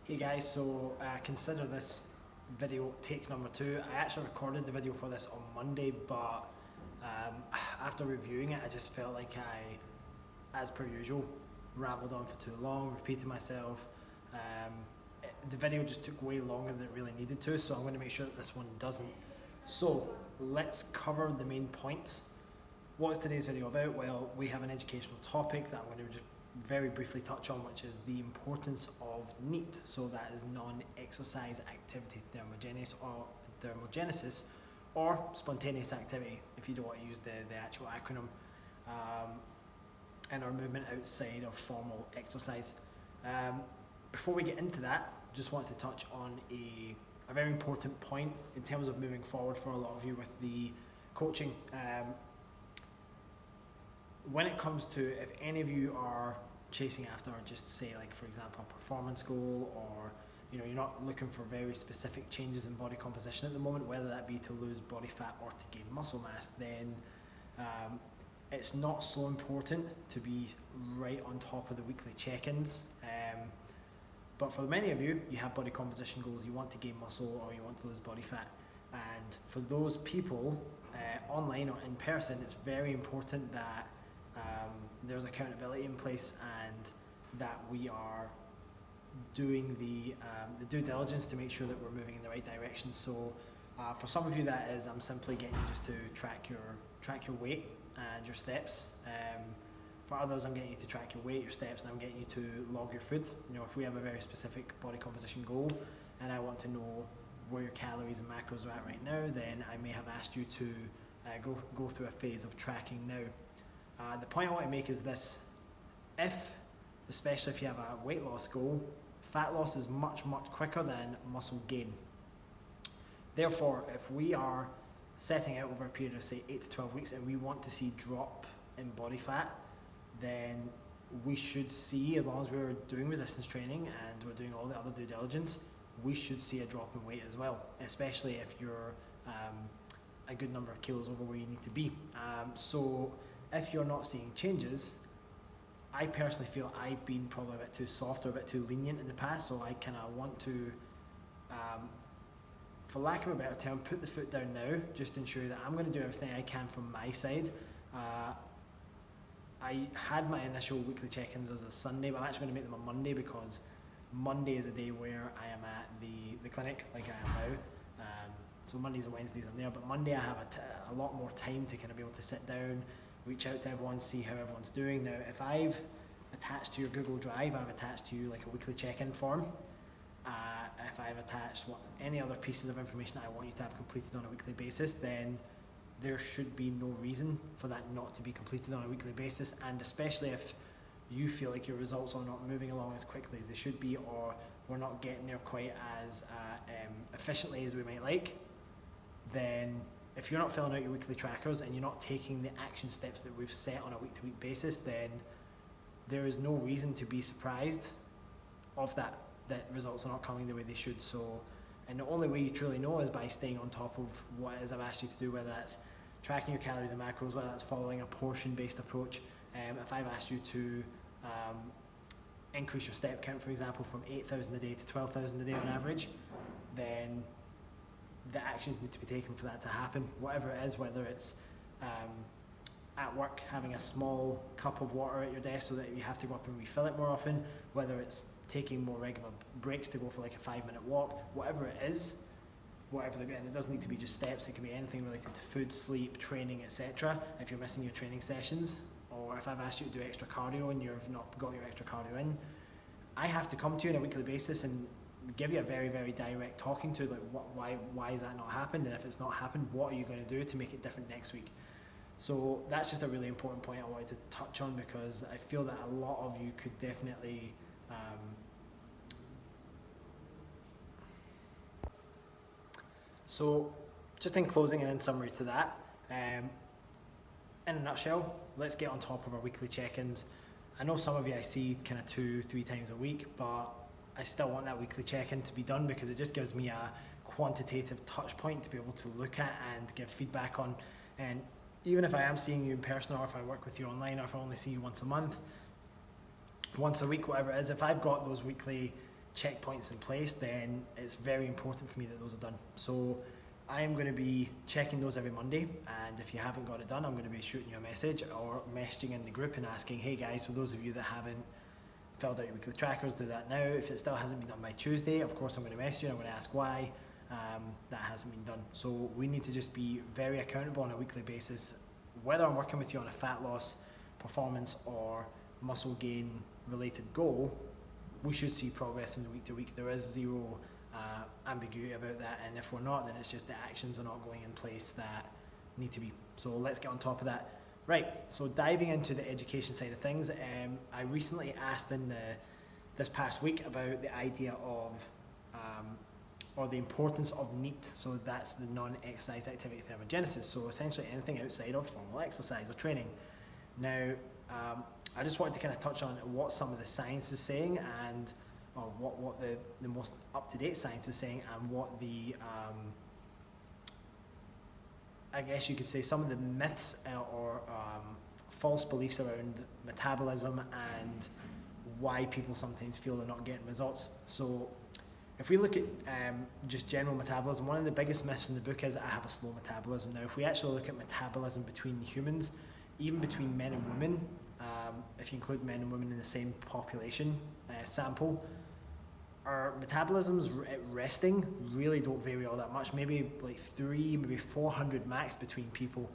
Hey guys, so consider this video take number 2. I actually recorded the video for this on Monday, but after reviewing it, I just felt like as per usual, rambled on for too long, repeated myself. The video just took way longer than it really needed to, so I'm going to make sure that this one doesn't. So let's cover the main points. What is today's video about? Well, we have an educational topic that I'm going to just very briefly touch on, which is the importance of NEAT. So that is non-exercise activity thermogenesis, or spontaneous activity, if you don't want to use the actual acronym, and our movement outside of formal exercise. Before we get into that, just wanted to touch on a very important point in terms of moving forward for a lot of you with the coaching. When it comes to, if any of you are chasing after, just say like for example a performance goal, or you're not looking for very specific changes in body composition at the moment, whether that be to lose body fat or to gain muscle mass, then it's not so important to be right on top of the weekly check-ins. But for many of you, you have body composition goals, you want to gain muscle or you want to lose body fat, and for those people online or in person, it's very important that there's accountability in place and that we are doing the due diligence to make sure that we're moving in the right direction. So for some of you, that is I'm simply getting you just to track your weight and your steps. For others, I'm getting you to track your weight, your steps, and I'm getting you to log your food. If we have a very specific body composition goal and I want to know where your calories and macros are at right now, then I may have asked you to go through a phase of tracking now. The point I want to make is this: especially if you have a weight loss goal, fat loss is much quicker than muscle gain. Therefore, if we are setting out over a period of say 8 to 12 weeks and we want to see drop in body fat, then we should see, as long as we're doing resistance training and we're doing all the other due diligence, we should see a drop in weight as well, especially if you're a good number of kilos over where you need to be. So if you're not seeing changes, I personally feel I've been probably a bit too soft or a bit too lenient in the past, so I kind of want to, for lack of a better term, put the foot down now, just to ensure that I'm going to do everything I can from my side. I had my initial weekly check-ins as a Sunday, but I'm actually going to make them on Monday, because Monday is a day where I am at the clinic, like I am now. So Mondays and Wednesdays I'm there, but Monday I have a lot more time to kind of be able to sit down, reach out to everyone, see how everyone's doing. Now, if I've attached to your Google Drive, I've attached to you like a weekly check-in form. If I've attached any other pieces of information that I want you to have completed on a weekly basis, then there should be no reason for that not to be completed on a weekly basis. And especially if you feel like your results are not moving along as quickly as they should be, or we're not getting there quite as efficiently as we might like, then if you're not filling out your weekly trackers and you're not taking the action steps that we've set on a week-to-week basis, then there is no reason to be surprised of that results are not coming the way they should. So, and the only way you truly know is by staying on top of what it is I've asked you to do, whether that's tracking your calories and macros, whether that's following a portion-based approach. If I've asked you to increase your step count, for example, from 8,000 a day to 12,000 a day on average, then the actions need to be taken for that to happen, whatever it is, whether it's at work having a small cup of water at your desk so that you have to go up and refill it more often, whether it's taking more regular breaks to go for like a 5-minute walk, whatever it is, and it doesn't need to be just steps, it can be anything related to food, sleep, training, etc. If you're missing your training sessions, or if I've asked you to do extra cardio and you've not got your extra cardio in, I have to come to you on a weekly basis and give you a very direct talking to, like why has that not happened, and if it's not happened, what are you going to do to make it different next week. So that's just a really important point I wanted to touch on, because I feel that a lot of you could definitely so just in closing and in summary to that, in a nutshell, let's get on top of our weekly check-ins. I know some of you I see kind of 2-3 times a week, but I still want that weekly check-in to be done, because it just gives me a quantitative touch point to be able to look at and give feedback on. And even if I am seeing you in person, or if I work with you online, or if I only see you once a month, once a week, whatever it is, if I've got those weekly checkpoints in place, then it's very important for me that those are done. So I am going to be checking those every Monday, and if you haven't got it done, I'm going to be shooting you a message or messaging in the group and asking, hey guys, for those of you that haven't filled out your weekly trackers, do that now. If it still hasn't been done by Tuesday, of course I'm going to message you and I'm going to ask why that hasn't been done. So we need to just be very accountable on a weekly basis, whether I'm working with you on a fat loss, performance or muscle gain related goal. We should see progress in the week to week. There is zero ambiguity about that, and if we're not, then it's just the actions are not going in place that need to be. So let's get on top of that. Right, so diving into the education side of things, I recently asked this past week about the idea of or the importance of NEAT. So that's the non-exercise activity thermogenesis, so essentially anything outside of formal exercise or training. Now I just wanted to kind of touch on what some of the science is saying, and or what the most up-to-date science is saying, and what the I guess you could say some of the myths or false beliefs around metabolism and why people sometimes feel they're not getting results. So if we look at just general metabolism, one of the biggest myths in the book is I have a slow metabolism. Now if we actually look at metabolism between humans, even between men and women, if you include men and women in the same population sample, our metabolisms at resting really don't vary all that much, maybe like 300, maybe 400 max between people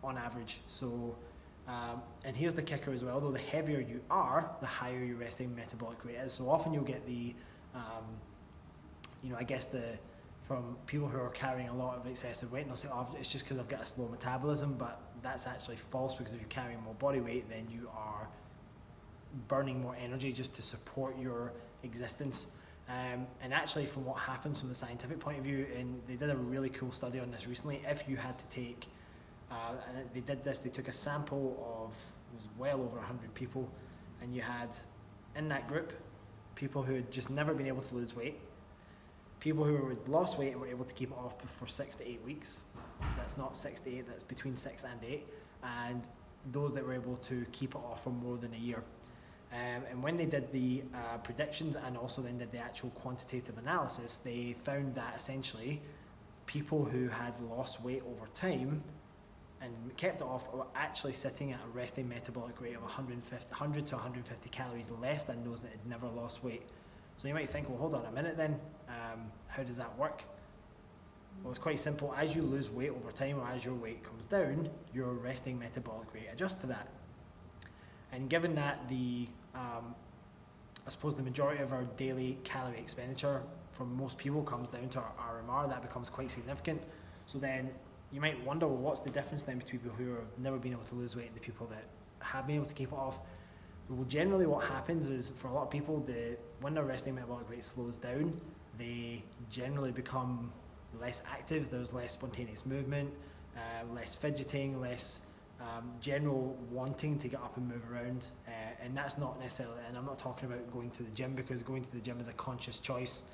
on average. So, and here's the kicker as well, though the heavier you are, the higher your resting metabolic rate is. So often you'll get the, I guess from people who are carrying a lot of excessive weight, and they'll say, oh, it's just because I've got a slow metabolism, but that's actually false, because if you're carrying more body weight, then you are burning more energy just to support your existence. And actually, from what happens from the scientific point of view, and they did a really cool study on this recently, if you had to take, and they did this, they took a sample of, it was well over 100 people, and you had in that group people who had just never been able to lose weight, people who had lost weight and were able to keep it off for 6 to 8 weeks. That's not 6 to 8, that's between 6 and 8, and those that were able to keep it off for more than a year. And when they did the predictions and also then did the actual quantitative analysis, they found that essentially people who had lost weight over time and kept it off were actually sitting at a resting metabolic rate of 100 to 150 calories less than those that had never lost weight. So you might think, well, hold on a minute then, how does that work? Well, it's quite simple. As you lose weight over time, or as your weight comes down, your resting metabolic rate adjusts to that. And given that I suppose the majority of our daily calorie expenditure for most people comes down to our RMR, that becomes quite significant. So then you might wonder, well, what's the difference then between people who have never been able to lose weight and the people that have been able to keep it off? Well, generally what happens is, for a lot of people, when their resting metabolic rate slows down, they generally become less active. There's less spontaneous movement, less fidgeting, less general wanting to get up and move around, and that's not necessarily, and I'm not talking about going to the gym, because going to the gym is a conscious choice.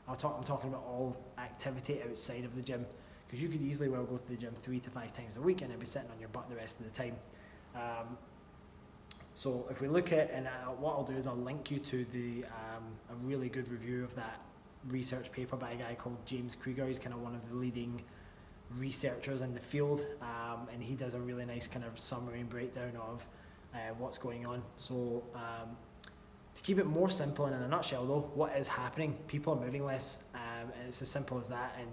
I'm talking about all activity outside of the gym, because you could easily well go to the gym 3 to 5 times a week and then be sitting on your butt the rest of the time. So if we look at, and what I'll do is I'll link you to a really good review of that research paper by a guy called James Krieger. He's kind of one of the leading researchers in the field, and he does a really nice kind of summary and breakdown of what's going on. So to keep it more simple and in a nutshell though, what is happening? People are moving less, and it's as simple as that. And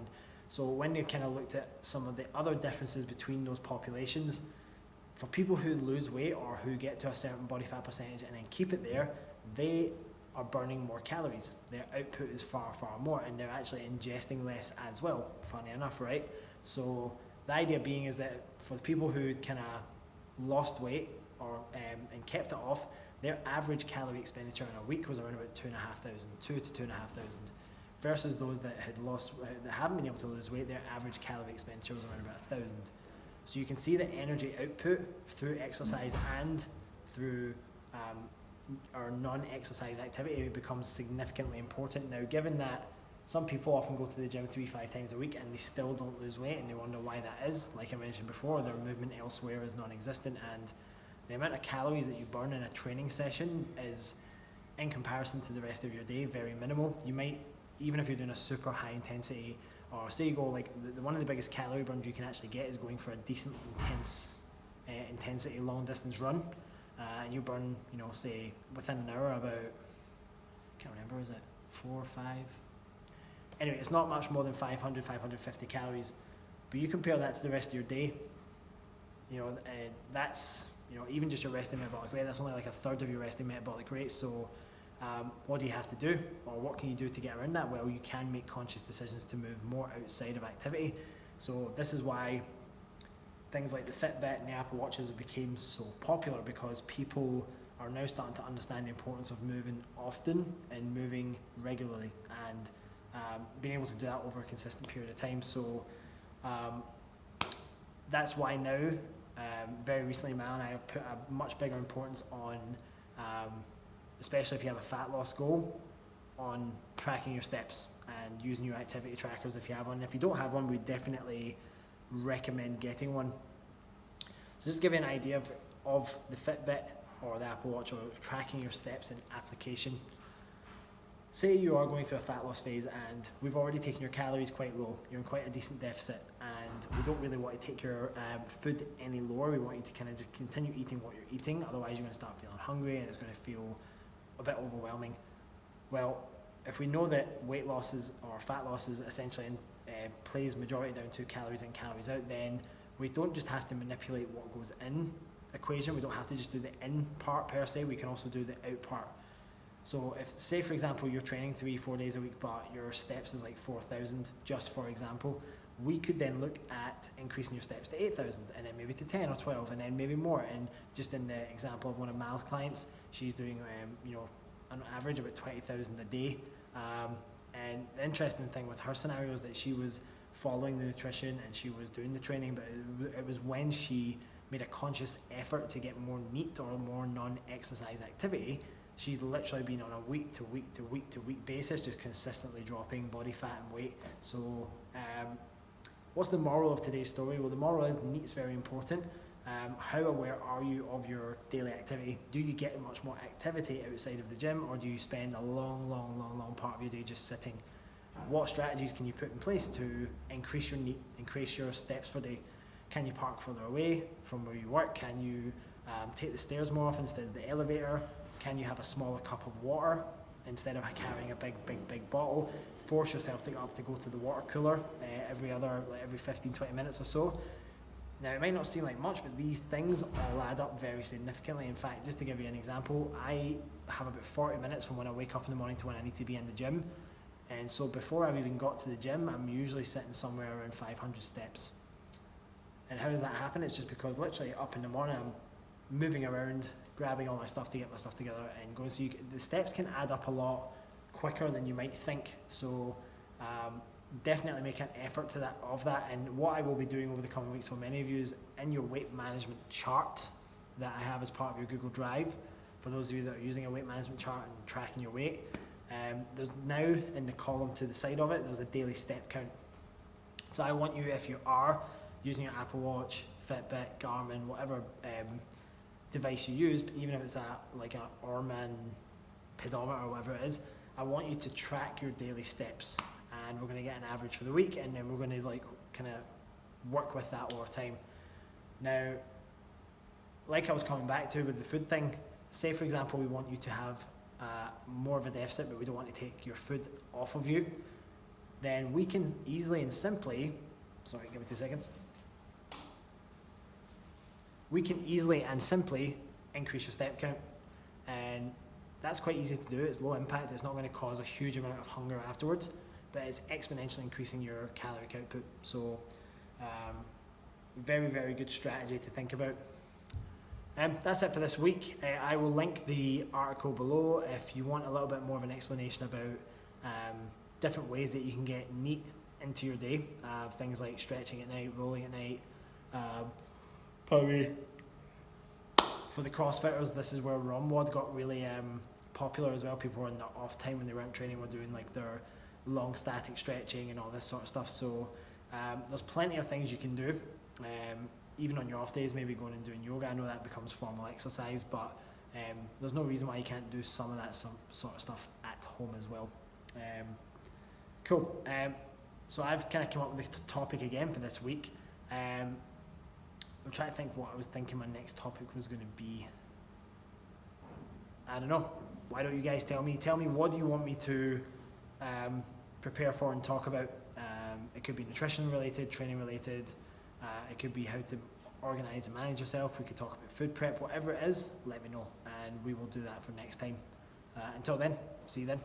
so when they kind of looked at some of the other differences between those populations, for people who lose weight or who get to a certain body fat percentage and then keep it there, they are burning more calories. Their output is far, far more, and they're actually ingesting less as well, funny enough, right? So the idea being is that for the people who kind of lost weight or and kept it off, their average calorie expenditure in a week was around about 2,500 to 2,500, versus those that haven't been able to lose weight, their average calorie expenditure was around about 1,000. So you can see the energy output through exercise and through our non-exercise activity becomes significantly important. Now, given that some people often go to the gym 3-5 times a week and they still don't lose weight, and they wonder why that is, like I mentioned before, their movement elsewhere is non-existent, and the amount of calories that you burn in a training session is in comparison to the rest of your day, very minimal. You might, even if you're doing a super high intensity, or say you go like, one of the biggest calorie burns you can actually get is going for a decent intensity long distance run, and you burn, say within an hour about, I can't remember, is it 4 or 5? Anyway, it's not much more than 500, 550 calories, but you compare that to the rest of your day, that's, even just your resting metabolic rate, that's only like a third of your resting metabolic rate. So what do you have to do, or what can you do to get around that? Well, you can make conscious decisions to move more outside of activity. So this is why things like the Fitbit and the Apple Watches have become so popular, because people are now starting to understand the importance of moving often and moving regularly, and being able to do that over a consistent period of time. So that's why now, very recently, Mal and I have put a much bigger importance on, especially if you have a fat loss goal, on tracking your steps and using your activity trackers if you have one. If you don't have one, we definitely recommend getting one. So just to give you an idea of the Fitbit or the Apple Watch, or tracking your steps in application. Say you are going through a fat loss phase and we've already taken your calories quite low, you're in quite a decent deficit, and we don't really want to take your food any lower. We want you to kind of just continue eating what you're eating, otherwise you're going to start feeling hungry and it's going to feel a bit overwhelming. Well, if we know that weight losses or fat losses essentially plays majority down to calories in, calories out, then we don't just have to manipulate what goes in equation, we don't have to just do the in part per se, we can also do the out part. So if, say for example, you're training 3-4 days a week, but your steps is like 4,000, just for example, we could then look at increasing your steps to 8,000, and then maybe to 10 or 12, and then maybe more. And just in the example of one of Mal's clients, she's doing, on average about 20,000 a day. And the interesting thing with her scenario is that she was following the nutrition and she was doing the training, but it was when she made a conscious effort to get more NEAT or more non-exercise activity, she's literally been on a week to week to week to week basis, just consistently dropping body fat and weight. So what's the moral of today's story? Well, the moral is NEAT's very important. How aware are you of your daily activity? Do you get much more activity outside of the gym, or do you spend a long part of your day just sitting? What strategies can you put in place to increase your NEAT, increase your steps per day? Can you park further away from where you work? Can you take the stairs more often instead of the elevator? Can you have a smaller cup of water instead of carrying a big bottle? Force yourself to get up to go to the water cooler every 15-20 minutes or so. Now, it might not seem like much, but these things all add up very significantly. In fact, just to give you an example, I have about 40 minutes from when I wake up in the morning to when I need to be in the gym. And so before I've even got to the gym, I'm usually sitting somewhere around 500 steps. And how does that happen? It's just because literally up in the morning, I'm moving around, grabbing all my stuff to get my stuff together and going. So the steps can add up a lot quicker than you might think. So definitely make an effort to that. And what I will be doing over the coming weeks for many of you is in your weight management chart that I have as part of your Google Drive. For those of you that are using a weight management chart and tracking your weight, there's now in the column to the side of it, there's a daily step count. So I want you, if you are using your Apple Watch, Fitbit, Garmin, whatever device you use, but even if it's like an Orman pedometer or whatever it is, I want you to track your daily steps, and we're going to get an average for the week, and then we're going to kind of work with that over time. Now, like I was coming back to with the food thing, say for example we want you to have more of a deficit, but we don't want to take your food off of you, then we can easily and simply, sorry, give me 2 seconds. We can easily and simply increase your step count, and that's quite easy to do. It's low impact, it's not going to cause a huge amount of hunger afterwards, but it's exponentially increasing your caloric output. So very good strategy to think about. That's it for this week. I will link the article below if you want a little bit more of an explanation about different ways that you can get NEAT into your day. Things like stretching at night, rolling at night. Probably for the CrossFitters, this is where ROMWOD got really popular as well. People were in their off time when they weren't training, were doing like their long static stretching and all this sort of stuff. So there's plenty of things you can do. Even on your off days, maybe going and doing yoga. I know that becomes formal exercise, but There's no reason why you can't do some of that sort of stuff at home as well. Cool. So I've kind of come up with the topic again for this week. I'm trying to think what I was thinking my next topic was going to be. I don't know. Why don't you guys tell me? Tell me, what do you want me to prepare for and talk about? It could be nutrition related, training related. It could be how to organise and manage yourself. We could talk about food prep, whatever it is, let me know, and we will do that for next time. Until then, see you then.